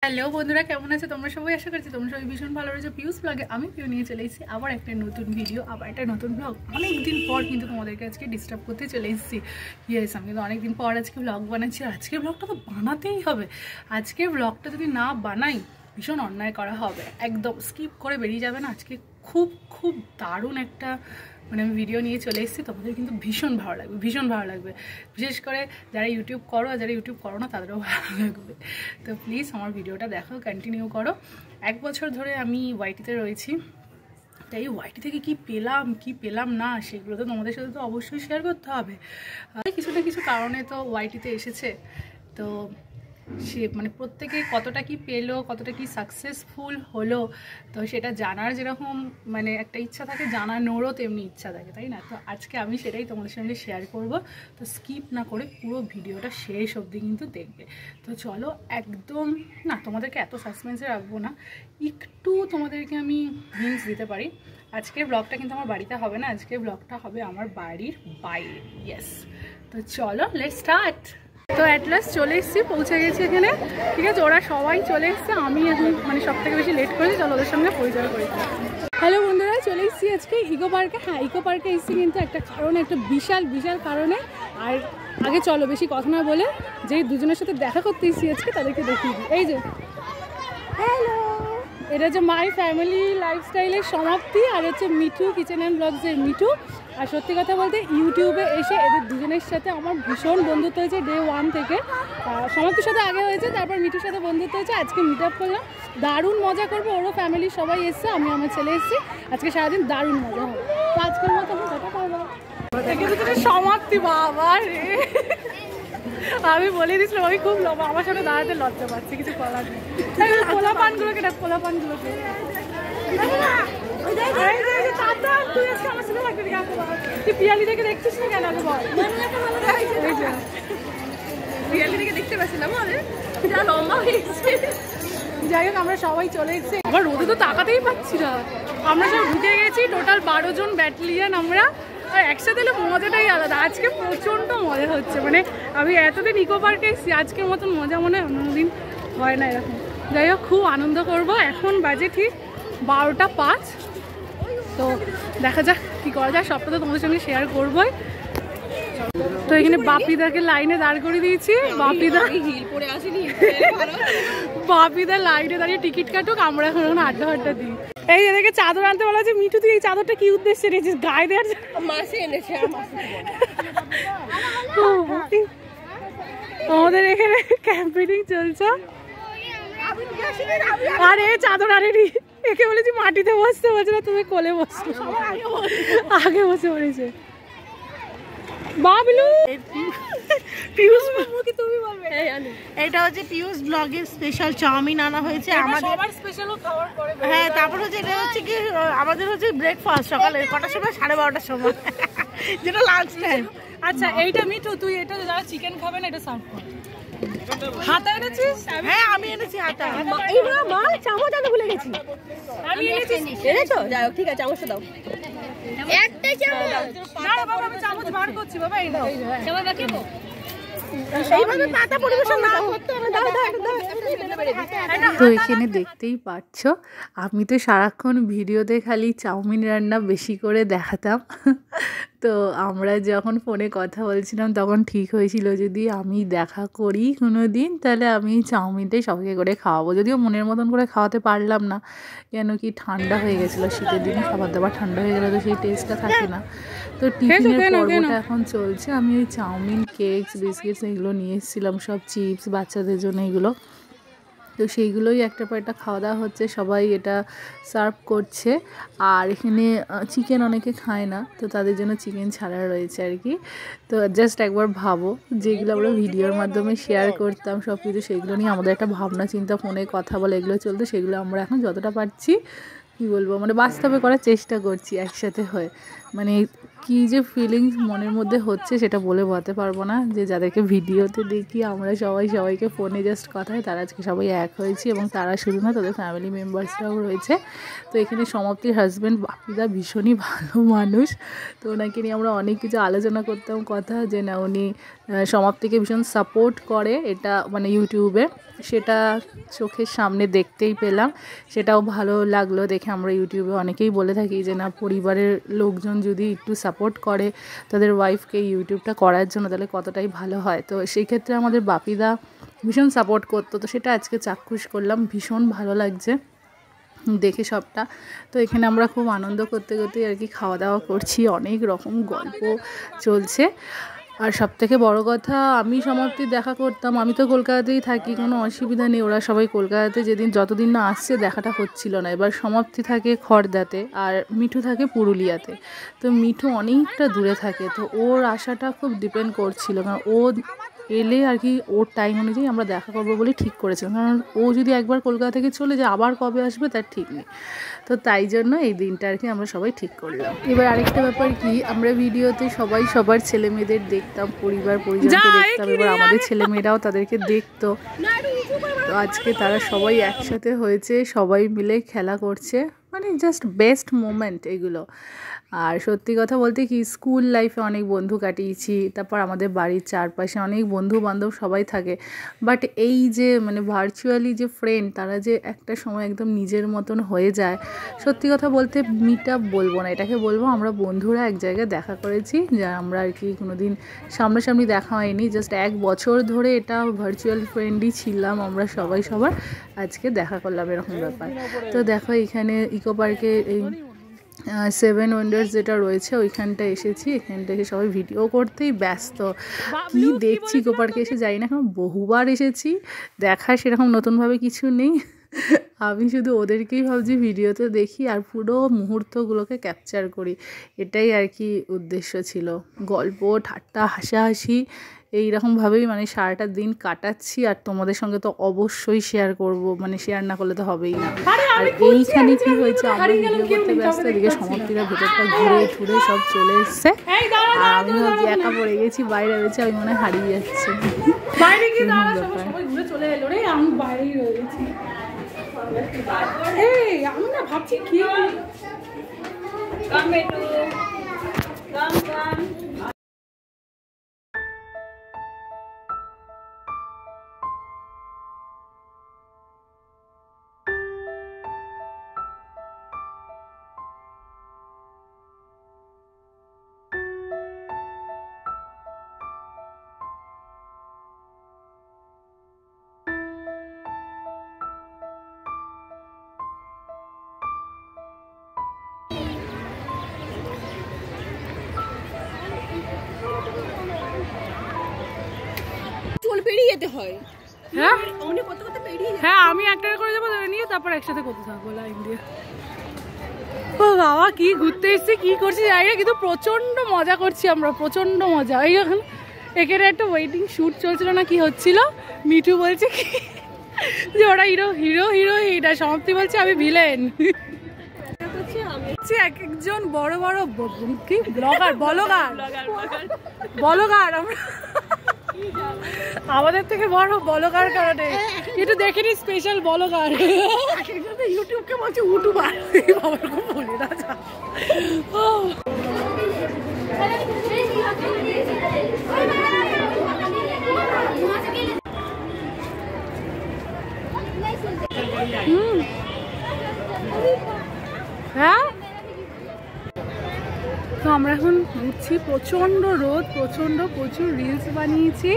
Hello বন্ধুরা, কেমন আছে তোমরা সবাই? আশা করছি তোমরা সবাই ভীষণ ভালো রয়েছে। পিউস ব্লগে আমি পিউ নিয়ে চলে এসেছি আবার একটা নতুন ভিডিও, আবার একটা নতুন ব্লগ। অনেকদিন পর কিন্তু তোমাদেরকে আজকে ডিস্টার্ব করতে চলে এসেছি। ইয়েস, আমি কিন্তু অনেকদিন পর আজকে ব্লগ বানাচ্ছি। আজকের ব্লগটা তো বানাতেই হবে। আজকের ব্লগটা যদি না বানাই ভীষণ অন্যায় করা হবে, একদম স্কিপ করে বেরিয়ে যাবে না। আজকে খুব খুব দারুণ একটা আমি ভিডিও নিয়ে চলে এসেছি। তোমাদের কিন্তু ভীষণ ভালো লাগবে, ভীষণ ভালো লাগবে। বিশেষ করে যারা ইউটিউব করো আর যারা ইউটিউব করো না তাদেরও ভালো লাগবে। তো প্লিজ আমার ভিডিওটা দেখো, কন্টিনিউ করো। 1 বছর ধরে আমি ওয়াইটিতে রয়েছি, তাই ওয়াইটি থেকে কি পেলাম না সেগুলো তো তোমাদের সাথে তো অবশ্যই শেয়ার করতে হবে। কিছু না কিছু কারণে তো ওয়াইটিতে এসেছে, তো সে প্রত্যেকে কতটা কি পেলো, কতটা কি সাকসেসফুল হলো, তো সেটা জানার যেরকম একটা ইচ্ছা থাকে, জানানোরও তেমনি ইচ্ছা থাকে, তাই না? তো আজকে আমি সেটাই তোমাদের সঙ্গে শেয়ার করব। তো স্কিপ না করে পুরো ভিডিওটা শেষ অবধি কিন্তু দেখবে। তো চলো, একদম না তোমাদেরকে এত সাসপেন্সে রাখবো না, একটু তোমাদেরকে আমি হিন্টস দিতে পারি। আজকের ব্লগটা কিন্তু আমার বাড়িতে হবে না, আজকের ব্লগটা হবে আমার বাড়ির বাইরে। ইয়েস, তো চলো লেটস স্টার্ট। তো অ্যাট লাস্ট চলে এসেছি, পৌঁছে গেছি এখানে। ঠিক আছে, ওরা সবাই চলে এসছে, আমি এখন সব থেকে বেশি লেট করেছি। চলো ওদের সঙ্গে পরিচয় করি। হ্যালো বন্ধুরা, চলে এসেছি আজকে ইকো পার্কে। হ্যাঁ, ইকো পার্কে এসেছি কিন্তু একটা কারণে, একটা বিশাল বিশাল কারণে। আর আগে চলো বেশি কথা না বলে যে দুজনের সাথে দেখা করতে এসেছি আজকে তাদেরকে দেখিয়ে দিই। এই যে হ্যালো, এটা হচ্ছে মাই ফ্যামিলি লাইফস্টাইলের সমাপ্তি, আর হচ্ছে মিঠু কিচেন অ্যান্ড ব্লগসের মিঠু। আর সত্যি কথা বলতে ইউটিউবে এসে এদের দুজনের সাথে আমার ভীষণ বন্ধুত্ব হয়েছে ডে 1 থেকে। সমাপ্তির সাথে আগে হয়েছে, তারপর মিঠুর সাথে বন্ধুত্ব হয়েছে। আজকে মিট আপ করলাম, দারুণ মজা করবো। ওরও ফ্যামিলির সবাই এসছে, আমি আমার ছেলে এসেছি। আজকে সারাদিন দারুণ মজা হবে। তো আজকের মতো আমি কথা পারবো সমাপ্তি। বাবা রে, আমি বলে দিয়েছিলাম আমি খুব আমার সাথে দাঁড়াতে লজ্জা পাচ্ছি, কিছু করার নেই। পোলা পানগুলোকে ডাক, পোলা পানগুলোকে। তুই পিয়ালি থেকে দেখছিস না কেন? আগে বল। পিয়ালি থেকে দেখতে পাচ্ছিলাম, লম্বা হয়েছে। যাই হোক, আমরা সবাই চলে এসেছি। আবার রোদে তো তাকাতেই পাচ্ছি না। আমরা সব ঢুকে গেছি, টোটাল 12 জন ব্যাটালিয়ান আমরা। আর একসাথে এলে মজাটাই আলাদা। আজকে প্রচণ্ড মজা হচ্ছে, আমি এতদিন ইকো পার্কে এসেছি, আজকের মতন মজা মনে হয় অন্যদিন হয় না এরকম। যাই হোক, খুব আনন্দ করবো। এখন বাজে ঠিক 12টা 5। তো দেখা যাক কী করা যায়, সবটা তো তোমাদের সঙ্গে শেয়ার করবোই। তো এখানে বাপিদাকে লাইনে দাঁড় করে দিয়েছি। বাপিদা লাইনে দাঁড়িয়ে টিকিট কাটুক, আমরা এখন আড্ডা ফাড্ডা দিই। এই এদেরকে চাদর আনতে বলা আছে। মিঠু, তুই এই চাদরটা কি উদ্দেশ্যে নিয়েছিস? গায়ে দেওয়ার? মাসি এনেছে আমাদের এখানে ক্যাম্পেইনিং চলছে। আর এই চাদর আনেনি, একে বলেছি মাটিতে বসতে, বলছে না তুমি কোলে বসতে। আগে বসে পড়েছে বাবলু। পিউস মুখে তুমি বলবে। এটা হচ্ছে পিউস ব্লগের স্পেশাল চাউমিন আনা হয়েছে আমাদের। স্পেশাল খাবার করে। হ্যাঁ, তারপর হচ্ছে এটা হচ্ছে কি আমাদের হচ্ছে ব্রেকফাস্ট সকালে কটার সময়? 12:30টার সময়, যেটা লাঞ্চ টাইম। আচ্ছা, এইটা মিঠু, তুই এটা যারা চিকেন খাবে না এটা সার্ভ কর। হাতা এনেছিস? হ্যাঁ, আমি এনেছি হাতা। মা চামচ আনতে ভুলে গেছি। আমি এনেছি। এনেছো? যাই হোক, ঠিক আছে, চামচটা দাও। একটা চামচ। না বাবা, আমি চামচ বার করছি বাবা। এই দাও চামচ বাকি দাও। এইভাবে পাতা পরিবেশন না করতে হবে। তো এখানে দেখতেই পাচ্ছ, আমি তো সারাক্ষণ ভিডিওতে খালি চাউমিন রান্না বেশি করে দেখাতাম। তো আমরা যখন ফোনে কথা বলছিলাম তখন ঠিক হয়েছিল যদি আমি দেখা করি কোনো দিন, তাহলে আমি চাউমিনটাই সবাইকে করে খাওয়াবো। যদিও মনের মতন করে খাওয়াতে পারলাম না, কেন কি ঠান্ডা হয়ে গেছিলো। শীতের দিনে খাবার দাবার ঠান্ডা হয়ে গেলে তো সেই টেস্টটা থাকে না। তো টিফিনের পর্বটা এখন চলছে। আমি ওই চাউমিন, কেকস, বিস্কিটস এগুলো নিয়ে এসেছিলাম, সব চিপস বাচ্চাদের জন্য এগুলো। তো সেইগুলোই একটা পর একটা খাওয়া দাওয়া হচ্ছে, সবাই এটা সার্ভ করছে। আর এখানে চিকেন অনেকে খায় না, তো তাদের জন্য চিকেন ছাড়া রয়েছে আর কি। তো জাস্ট একবার ভাবো, যেগুলো আমরা ভিডিওর মাধ্যমে শেয়ার করতাম সব কিছু, সেগুলো নিয়ে আমাদের একটা ভাবনা চিন্তা, ফোনে কথা বলে এগুলো চলতো, সেগুলো আমরা এখন যতটা পারছি কী বলবো বাস্তবে করার চেষ্টা করছি একসাথে হয়ে। মানে কী যে ফিলিংস মনের মধ্যে হচ্ছে সেটা বলে বোঝাতে পারবো না। যে যাদেরকে ভিডিওতে দেখি আমরা সবাইকে ফোনে জাস্ট কথা হয়, তারা আজকে সবাই এক হয়েছি এবং তারা শুধু না, তাদের ফ্যামিলি মেম্বার্সরাও রয়েছে। তো এখানে সমাপ্তির হাজব্যান্ড বাপিদা ভীষণই ভালো মানুষ, তো ওনাকে নিয়ে আমরা অনেক কিছু আলোচনা করতাম কথা, যে না উনি সমাপ্তিকে ভীষণ সাপোর্ট করে, এটা মানে ইউটিউবে সেটা চোখের সামনে দেখতেই পেলাম, সেটাও ভালো লাগলো দেখে। আমরা ইউটিউবে অনেকেই বলে থাকি যে না, পরিবারের লোকজন যদি একটু সাপোর্ট করে তাদের ওয়াইফকে ইউটিউবটা করার জন্য, তাহলে কতটাই ভালো হয়। তো সেই ক্ষেত্রে আমাদের বাপিদা ভীষণ সাপোর্ট করতো, তো সেটা আজকে চাক্ষুষ করলাম, ভীষণ ভালো লাগছে দেখে সবটা। তো এখানে আমরা খুব আনন্দ করতে করতে আর কি খাওয়া দাওয়া করছি, অনেক রকম গল্প চলছে। আর সবথেকে বড় কথা, আমি সমাপ্তি দেখা করতাম, আমি তো কলকাতাতেই থাকি, কোনো অসুবিধা নেই, ওরা সবাই কলকাতাতে যতদিন না আসছে দেখাটা হচ্ছিল না। এবার সমাপ্তি থাকে খড়দাতে আর মিঠু থাকে পুরুলিয়াতে, তো মিঠু অনেকটা দূরে থাকে, তো ওর আশাটা খুব ডিপেন্ড করছিল, কারণ ও এলে আর কি ওর টাইম অনুযায়ী আমরা দেখা করবো বলে ঠিক করেছিলাম, কারণ ও যদি একবার কলকাতা থেকে চলে যায় আবার কবে আসবে তার ঠিক নেই। তো তাই জন্য এই দিনটা আর কি আমরা সবাই ঠিক করলাম। এবার আরেকটা ব্যাপার কি, আমরা ভিডিওতে সবাই সবার ছেলে মেয়েদের দেখতাম, পরিজনকে দেখতাম, এবার আমাদের ছেলে মেয়েরাও তাদেরকে দেখতো। তো আজকে তারা সবাই একসাথে হয়েছে, সবাই মিলে খেলা করছে, মানে জাস্ট বেস্ট মোমেন্ট এগুলো। আর সত্যি কথা বলতে কি, স্কুল লাইফে অনেক বন্ধু কাটিয়েছি, তারপর আমাদের বাড়ির চারপাশে অনেক বন্ধু বান্ধব সবাই থাকে, বাট এই যে মানে ভার্চুয়ালি যে ফ্রেন্ড, তারা যে একটা সময় একদম নিজের মতন হয়ে যায়, সত্যি কথা বলতে মিট আপ বলবো না, এটাকে বলবো আমরা বন্ধুরা এক জায়গায় দেখা করেছি, যা আমরা আর কি কোনোদিন সামনাসামনি দেখা হয়নি, জাস্ট 1 বছর ধরে এটা ভার্চুয়াল ফ্রেন্ডই ছিলাম আমরা সবার, আজকে দেখা করলাম এরকম ব্যাপার। তো দেখো এখানে ইকো পার্কে এই 7 ওয়ান্ডার্স যেটা রয়েছে ওইখানটা এসেছি, এখানটা এসে সবাই ভিডিও করতেই ব্যস্ত। কি দেখছি ইকো পার্কে এসে, যাই না, কারণ বহুবার এসেছি, দেখার সেরকম নতুনভাবে কিছু নেই, আমি শুধু ওদেরকেই ভাবছি ভিডিওতে দেখি আর পুরো মুহূর্তগুলোকে ক্যাপচার করি, এটাই আর কি উদ্দেশ্য ছিল। গল্প ঠাট্টা হাসাহাসি এইরকমভাবেই মানে সারাটা দিন কাটাচ্ছি, আর তোমাদের সঙ্গে তো অবশ্যই শেয়ার করব, মানে শেয়ার না করলে তো হবেই না। আর এইখানে কি হয়েছে, আমরা ভিডিও করতে ব্যস্ত, এদিকে সমাপ্তিরা ভেতরটা ঘুরে সব চলে এসছে, আর আমি ভাবছি একা পড়ে গেছি, বাইরে রয়েছে, আমি মনে হয় হারিয়ে যাচ্ছে। চলে এলো রে, আমি বাইরেই রয়েছি, আমি না ভাবছি কি পেরিয়ে যেতে হয়। হ্যাঁ হ্যাঁ, আমি একটা করে যাবো নিয়ে, তারপর একসাথে করতে থাকবো লাইন দিয়ে। ও বাবা, কি ঘুরতে এসছি, কি করছি জানি না, কিন্তু প্রচন্ড মজা করছি আমরা, প্রচন্ড মজা। এই এখন এখানে একটা ওয়েটিং শুট চলছিল না কি হচ্ছিল, মিঠু বলছে কি যে ওরা হিরোইন, আর সমাপ্তি বলছে আমি ভিলেন। একজন বড় কি ব্লগার আমরা, আমাদের থেকে বড় ব্লগার কারণে একটু দেখিনি, স্পেশাল ব্লগার, ইউটিউবকে বলছে ইউটিউবার, বাবার খুব বলি না। হ্যাঁ, তো আমরা এখন ঘুরছি, প্রচণ্ড রোদ, প্রচুর রিলস বানিয়েছি,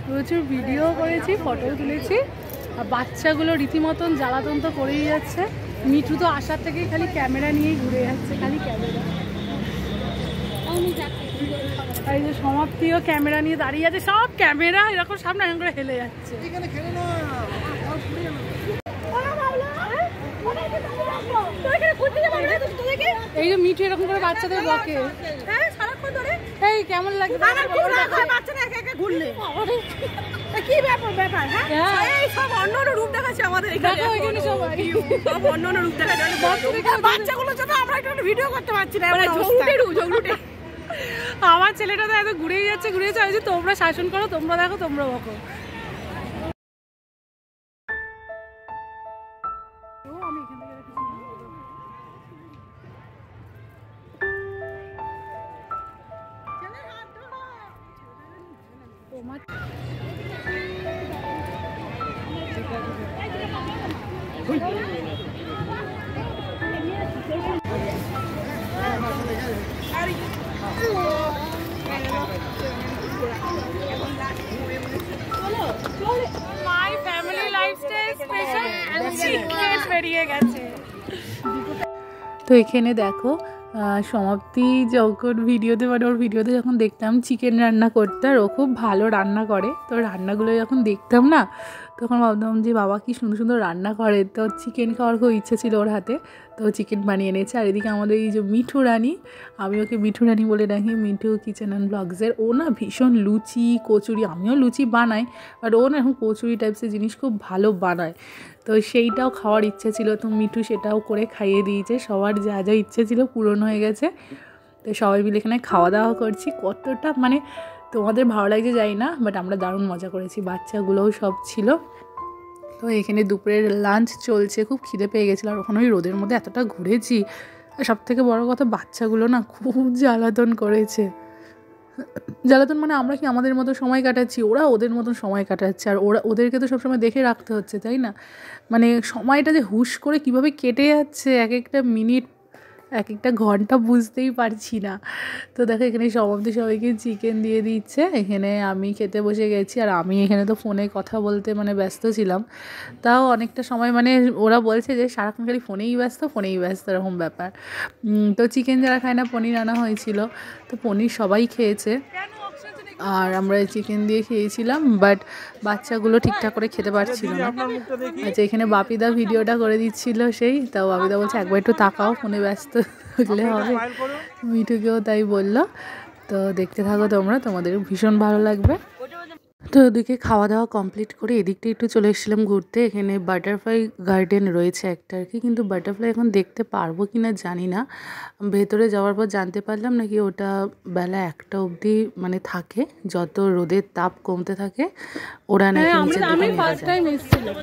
প্রচুর ভিডিও করেছি, ফটো তুলেছি, আর বাচ্চাগুলো রীতিমতন জ্বালাতন তো করেই যাচ্ছে। মিঠু তো আসার থেকেই খালি ক্যামেরা নিয়েই ঘুরে যাচ্ছে, খালি ক্যামেরা। এই যে সমাপ্তিও ক্যামেরা নিয়ে দাঁড়িয়ে আছে, সব ক্যামেরা এরকম সামনে এরকম করে হেলে যাচ্ছে। এই যে মিঠু এরকম করে বাচ্চাদের বকে, এই কেমন লাগে ঘুরলে। কি ব্যাপার হ্যাঁ এই সব অন্য রূপ দেখাচ্ছে আমাদের এখানে সবাই সব অন্য রূপ দেখাচ্ছে বাচ্চাগুলোর জন্য আমরা একটু ভিডিও করতে পারছি না ঝগড়ুটে আমার ছেলেটা তো এত ঘুরেই যাচ্ছে ওই যে তোমরা শাসন করো, তোমরা দেখো, তোমরা বকো। My family lifestyle special and secret বেরিয়ে গেছে। তো এখানে দেখো সমাপ্তি যখন ভিডিওতে মানে ওর ভিডিওতে যখন দেখতাম চিকেন রান্না করতে, আর ও খুব ভালো রান্না করে, তো রান্নাগুলো যখন দেখতাম না তখন ভাবতাম যে বাবা কি সুন্দর সুন্দর রান্না করে। তো চিকেন খাওয়ার খুব ইচ্ছে ছিল ওর হাতে, তো চিকেন বানিয়ে এনেছে। আর এদিকে আমাদের এই যে মিঠু রানী, আমি ওকে মিঠু রানী বলে ডাকি, মিঠু কিচেন অ্যান্ড ব্লগসের, ও না ভীষণ লুচি কচুরি, আমিও লুচি বানাই বাট ও না এখন কচুরি টাইপসের জিনিস খুব ভালো বানায়। তো সেইটাও খাওয়ার ইচ্ছে ছিল, তো মিঠু সেটাও করে খাইয়ে দিয়েছে। সবার যা যা ইচ্ছে ছিল পূরণ হয়ে গেছে। তো সবাই মিলে এখানে খাওয়া দাওয়া করছি। কতটা মানে তোমাদের ভালো লাগছে জানি না, বাট আমরা দারুণ মজা করেছি, বাচ্চাগুলোও সব ছিল। তো এখানে দুপুরের লাঞ্চ চলছে, খুব খিদে পেয়ে গেছিলো। আর ওখানে ওই রোদের মধ্যে এতটা ঘুরেছি, আর সবথেকে বড় কথা বাচ্চাগুলো না খুব জ্বালাতন করেছে। জ্বালাতন মানে আমরা কি আমাদের মতো সময় কাটাচ্ছি, ওরা ওদের মতন সময় কাটাচ্ছে। আর ওদেরকে তো সবসময় দেখে রাখতে হচ্ছে, তাই না? মানে সময়টা যে হুশ করে কিভাবে কেটে যাচ্ছে, এক একটা মিনিট এক একটা ঘন্টা বুঝতেই পারছি না। তো দেখো এখানে সমাপ্তি সবাইকে চিকেন দিয়ে দিচ্ছে। এখানে আমি খেতে বসে গেছি, আর আমি এখানে তো ফোনে কথা বলতে মানে ব্যস্ত ছিলাম। তাও অনেকটা সময় মানে ওরা বলছে যে সারাক্ষণ খালি ফোনেই ব্যস্ত এরকম ব্যাপার। তো চিকেন যারা খায় না পনির আনা হয়েছিল, তো পনির সবাই খেয়েছে, আর আমরা চিকেন দিয়ে খেয়েছিলাম, বাট বাচ্চাগুলো ঠিকঠাক করে খেতে পারছিল না। আচ্ছা এখানে বাপিদা ভিডিওটা করে দিচ্ছিল সেই, তাও বাপিদা বলছে একবার একটু তাকাও, ফোনে ব্যস্ত থাকলে হবে। মিঠুকেও তাই বললো। তো দেখতে থাকো তোমরা, তোমাদের ভীষণ ভালো লাগবে। তো ওদিকে খাওয়া দাওয়া কমপ্লিট করে এদিকটা একটু চলে এসেছিলাম ঘুরতে। এখানে বাটারফ্লাই গার্ডেন রয়েছে একটা আর কি, কিন্তু বাটারফ্লাই এখন দেখতে পারবো কি না জানি না। ভেতরে যাওয়ার পর জানতে পারলাম নাকি ওটা বেলা 1টা অবধি মানে থাকে, যত রোদের তাপ কমতে থাকে ওরা নাকি নিচে আমি ফার্স্ট টাইম এসেছিলাম।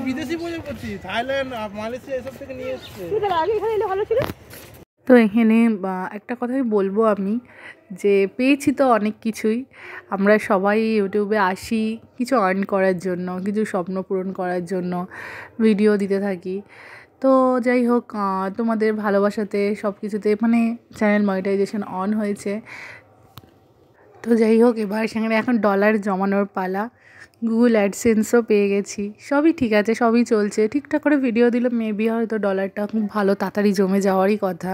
বিদেশি প্রজাপতি, থাইল্যান্ড, মালয়েশিয়া এসব থেকে নিয়ে এসছে। তো এখানে একটা কথাই বলবো আমি, যে পেয়েছি তো অনেক কিছুই। আমরা সবাই ইউটিউবে আসি কিছু আর্ন করার জন্য, কিছু স্বপ্ন পূরণ করার জন্য ভিডিও দিতে থাকি। তো যাই হোক, তোমাদের ভালোবাসাতে সব কিছুতে মানে চ্যানেল মনিটাইজেশন অন হয়েছে। তো যাই হোক, এবার সেখানে এখন ডলার জমানোর পালা। গুগল অ্যাডসেন্সও পেয়ে গেছি, সবই ঠিক আছে, সবই চলছে ঠিকঠাক করে। ভিডিও দিলে মেবি হয়তো ডলারটা খুব ভালো তাড়াতাড়ি জমে যাওয়ারই কথা।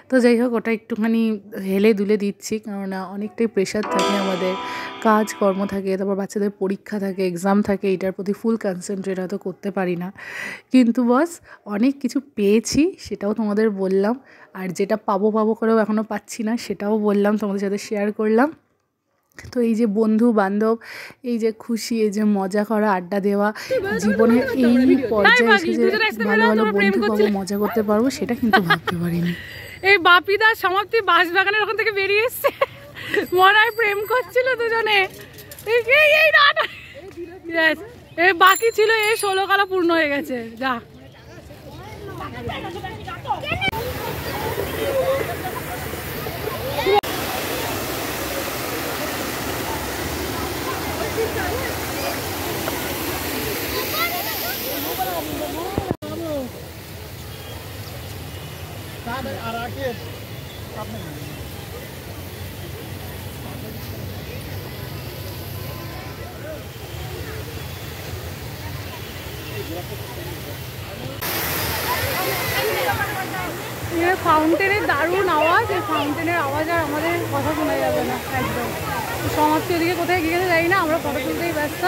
তো যাই হোক, ওটা একটুখানি হেলে দুলে দিচ্ছি, কেননা অনেকটাই প্রেশার থাকে আমাদের, কাজকর্ম থাকে, তারপর বাচ্চাদের পরীক্ষা থাকে, এক্সাম থাকে, এটার প্রতি ফুল কনসেন্ট্রেট হয়তো করতে পারি না। কিন্তু বস অনেক কিছু পেয়েছি, সেটাও তোমাদের বললাম। আর যেটা পাবো করেও এখনও পাচ্ছি না, সেটাও বললাম, তোমাদের সাথে শেয়ার করলাম। তো এই যে বন্ধু বান্ধব, এই যে খুশি, এই যে মজা করা, আড্ডা দেওয়া, জীবনের এই পর্যায়ে এসে যে ভালো ভালো বন্ধু পাবো, মজা করতে পারবো, সেটা কিন্তু ভাবতে পারিনি। এই বাপিদার সমাপ্তি বাঁশবাগানের ওখান থেকে বেরিয়ে এসছে, মনে হয় প্রেম করছিল দুজনে। বাকি ছিল এই 16 কালা পূর্ণ হয়ে গেছে। যা আর আগে ফাউন্টেনের দারুণ আওয়াজ, এই ফাউন্টেনের আওয়াজ আর আমাদের কথা শোনা যাবে না একদম। সমাপ্তি ওদিকে কোথায় গিয়ে গেছে জানি না, আমরা ফটো তুলতেই ব্যস্ত।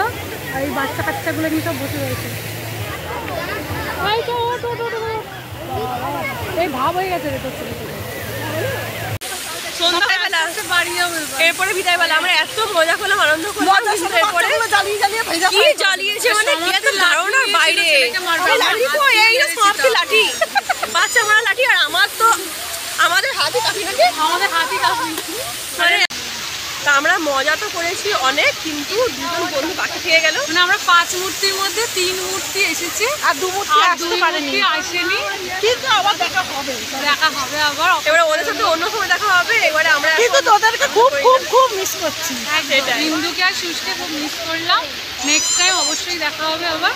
আর এই বাচ্চা কাচ্চাগুলো নিয়ে সব বসে রয়েছে। এই ভাব হয়ে গেছে রে তোর ছেলে। এরপরে বিদায় বেলা আমরা এত মজা করলাম, আনন্দ করলাম, এরপরে কি জ্বালিয়েছে মানে কি এত ধারণার বাইরে। এই সমাপ্তি লাঠি, বাচ্চা মারা লাঠি, আর আমার তো আমাদের হাতি কাঁপি নাকি, আমাদের হাতি কাঁপি। মানে তা আমরা মজা তো করেছি অনেক, কিন্তু দুজন বন্ধু বাকি থেকে গেল। মানে আমরা 5 মূর্তির মধ্যে 3 মূর্তি এসেছে আর 2 মূর্তি আসতে পারেনি, আসেনি, কিন্তু আবার দেখা হবে আবার। এবারে ওদের সাথে অন্য সময় দেখা হবে। এবারে আমরা কিন্তু তোদেরকে খুব খুব খুব মিস করছি। বিন্দুকে আর সুষ্কে খুব মিস করলাম। নেক্সট টাইম অবশ্যই দেখা হবে আবার।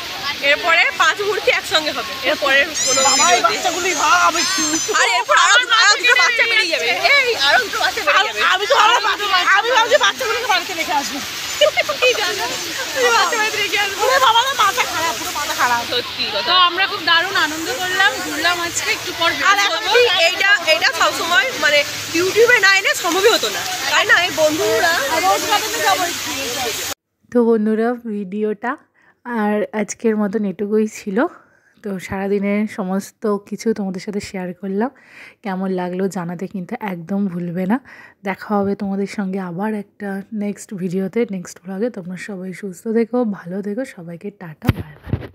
এরপরে 5 মূর্তি একসঙ্গে হবে, এরপরে কোনো বাচ্চাগুলি ভাব একটু। আর এরপর আরো দুটো বাচ্চা বেরিয়ে যাবে। এই আরো দুটো বাচ্চা বেরিয়ে যাবে। আমি ভাবছি বাচ্চাগুলোকে বাড়িতে রেখে আসবো। কি জানো তুমি বাচ্চা বাড়িতে রেখে আসবো? ওরে বাবা না, মাথা খারাপ, পুরো মাথা খারাপ। সত্যি তো কথা। আমরা খুব দারুণ আনন্দ করলাম, ঘুরলাম আজকে। একটু পর আর actually এইটা সবসময় মানে ইউটিউবে না এলে সম্ভবই হতো না, তাই না? এই বন্ধুরা তো বন্ধুরা, ভিডিওটা আর আজকের মতন এটুকুই ছিল। তো সারাদিনের সমস্ত কিছু তোমাদের সাথে শেয়ার করলাম। কেমন লাগলো জানাতে কিন্তু একদম ভুলবে না। দেখা হবে তোমাদের সঙ্গে আবার একটা নেক্সট ভিডিওতে, নেক্সট ব্লগে। তোমরা সবাই সুস্থ থেকো, ভালো থেকো, সবাইকে টাটা, বাই বাই।